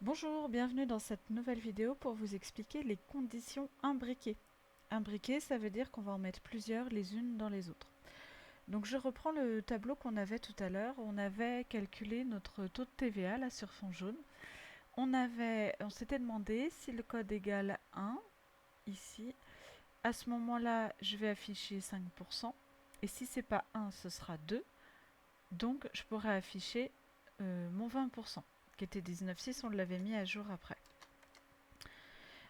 Bonjour, bienvenue dans cette nouvelle vidéo pour vous expliquer les conditions imbriquées. Imbriquées, ça veut dire qu'on va en mettre plusieurs les unes dans les autres. Donc je reprends le tableau qu'on avait tout à l'heure. On avait calculé notre taux de TVA là sur fond jaune. On s'était demandé si le code égale 1, ici. À ce moment-là, je vais afficher 5%. Et si c'est pas 1, ce sera 2. Donc je pourrais afficher mon 20%, qui était 19,6, on l'avait mis à jour après.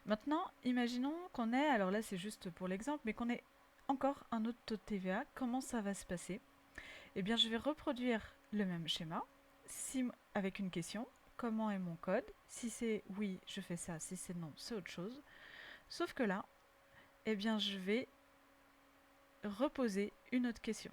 Maintenant, imaginons qu'on ait, alors là c'est juste pour l'exemple, mais qu'on ait encore un autre taux de TVA. Comment ça va se passer? Eh bien, je vais reproduire le même schéma avec une question. Comment est mon code? Si c'est oui, je fais ça. Si c'est non, c'est autre chose. Sauf que là, eh bien, je vais reposer une autre question.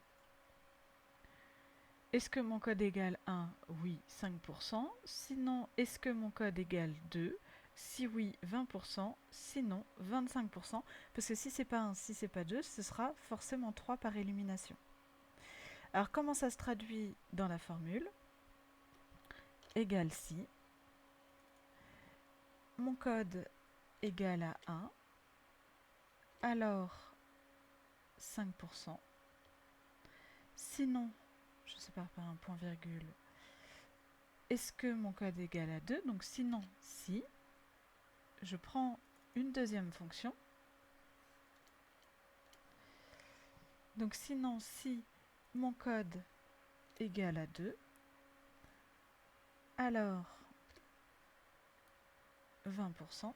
Est-ce que mon code égale 1? Oui, 5%. Sinon, est-ce que mon code égale 2? Si oui, 20%. Sinon, 25%. Parce que si c'est pas 1, si c'est pas 2, ce sera forcément 3 par élimination. Alors, comment ça se traduit dans la formule? Égale si. Mon code égale à 1. Alors, 5%. Sinon, je sépare par un point virgule. Est-ce que mon code égale à 2? Donc, sinon, si. Je prends une deuxième fonction. Donc sinon, si mon code égale à 2, alors 20%,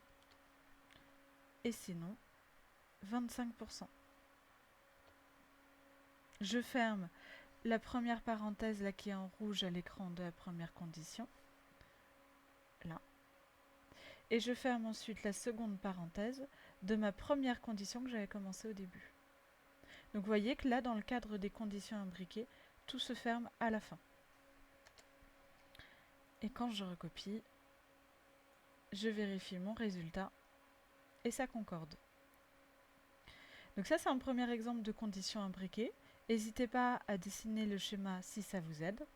et sinon 25%. Je ferme la première parenthèse là qui est en rouge à l'écran de la première condition, là. Et je ferme ensuite la seconde parenthèse de ma première condition que j'avais commencé au début. Donc vous voyez que là, dans le cadre des conditions imbriquées, tout se ferme à la fin. Et quand je recopie, je vérifie mon résultat et ça concorde. Donc ça, c'est un premier exemple de conditions imbriquées. N'hésitez pas à dessiner le schéma si ça vous aide.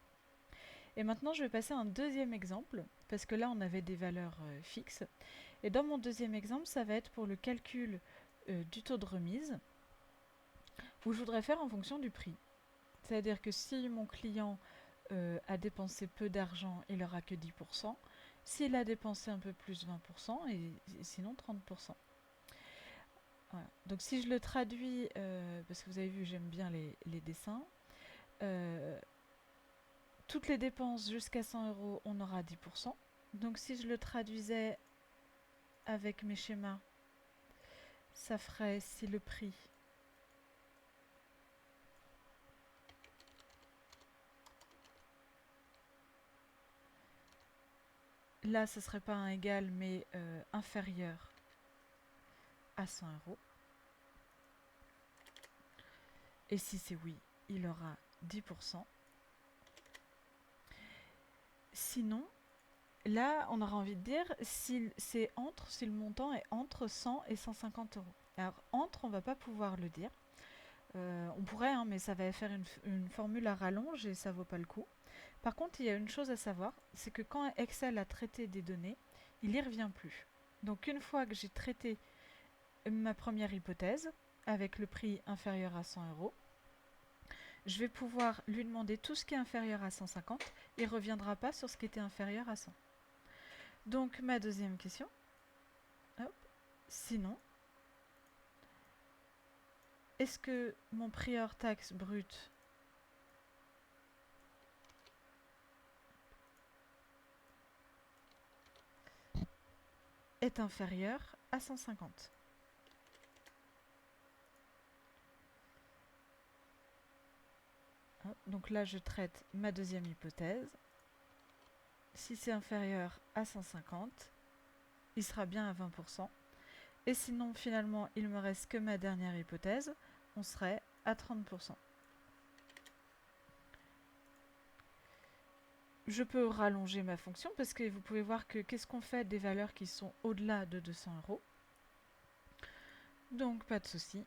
Et maintenant, je vais passer à un deuxième exemple, parce que là, on avait des valeurs fixes. Et dans mon deuxième exemple, ça va être pour le calcul du taux de remise, où je voudrais faire en fonction du prix. C'est-à-dire que si mon client a dépensé peu d'argent, il n'aura que 10%. S'il a dépensé un peu plus, 20%, et sinon 30%. Voilà. Donc si je le traduis, parce que vous avez vu, j'aime bien les dessins, toutes les dépenses jusqu'à 100 €, on aura 10%. Donc si je le traduisais avec mes schémas, ça ferait si le prix là, ce serait pas un égal, mais inférieur à 100 €. Et si c'est oui, il aura 10%. Sinon, là, on aura envie de dire si le montant est entre 100 et 150 €. Alors, entre, on ne va pas pouvoir le dire. On pourrait, hein, mais ça va faire une formule à rallonge et ça vaut pas le coup. Par contre, il y a une chose à savoir, c'est que quand Excel a traité des données, il n'y revient plus. Donc, une fois que j'ai traité ma première hypothèse, avec le prix inférieur à 100 €, je vais pouvoir lui demander tout ce qui est inférieur à 150 et il ne reviendra pas sur ce qui était inférieur à 100. Donc ma deuxième question, hop, sinon, est-ce que mon prix hors taxe brut est inférieur à 150? Hop, donc là, je traite ma deuxième hypothèse. Si c'est inférieur à 150, il sera bien à 20%. Et sinon, finalement, il ne me reste que ma dernière hypothèse, on serait à 30%. Je peux rallonger ma fonction parce que vous pouvez voir que qu'est-ce qu'on fait des valeurs qui sont au-delà de 200 €. Donc, pas de souci.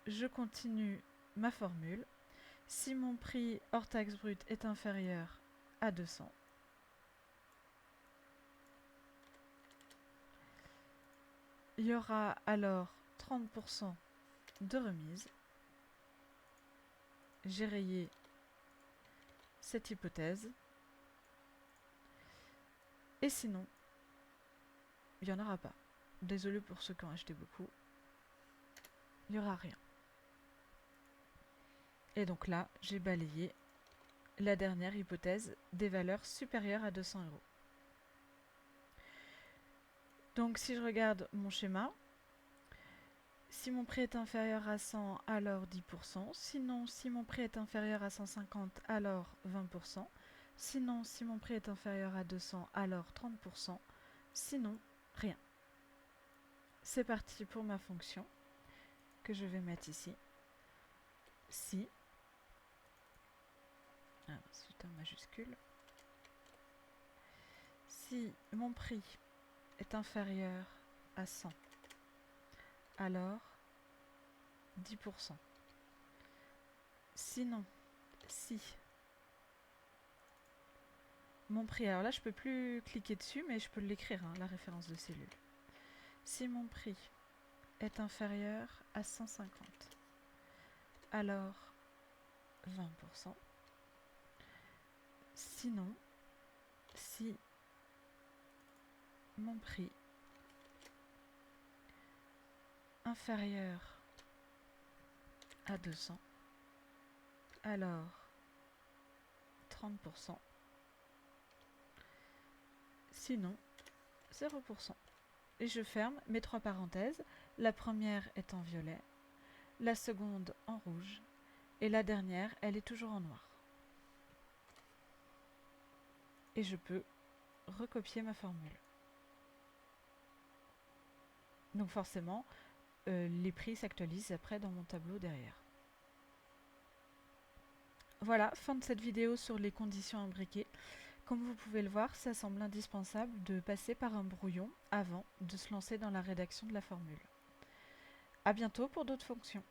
Je continue ma formule. Si mon prix hors taxe brute est inférieur à 200, Il y aura alors 30% de remise. J'ai rayé cette hypothèse. Et sinon, il n'y en aura pas. Désolé pour ceux qui ont acheté beaucoup. Il n'y aura rien. Et donc là, j'ai balayé la dernière hypothèse des valeurs supérieures à 200 euros. Donc si je regarde mon schéma, si mon prix est inférieur à 100, alors 10%. Sinon, si mon prix est inférieur à 150, alors 20%. Sinon, si mon prix est inférieur à 200, alors 30%. Sinon, rien. C'est parti pour ma fonction que je vais mettre ici. Si, c'est un majuscule. Si mon prix est inférieur à 100, alors 10%. Sinon, si mon prix, alors là je peux plus cliquer dessus, mais je peux l'écrire, hein, la référence de cellule. Si mon prix est inférieur à 150, alors 20%. Sinon, si mon prix inférieur à 200, alors 30%. Sinon, 0%. Et je ferme mes 3 parenthèses. La première est en violet, la seconde en rouge, et la dernière, elle est toujours en noir. Et je peux recopier ma formule. Donc forcément, les prix s'actualisent après dans mon tableau derrière. Voilà, fin de cette vidéo sur les conditions imbriquées. Comme vous pouvez le voir, ça semble indispensable de passer par un brouillon avant de se lancer dans la rédaction de la formule. À bientôt pour d'autres fonctions.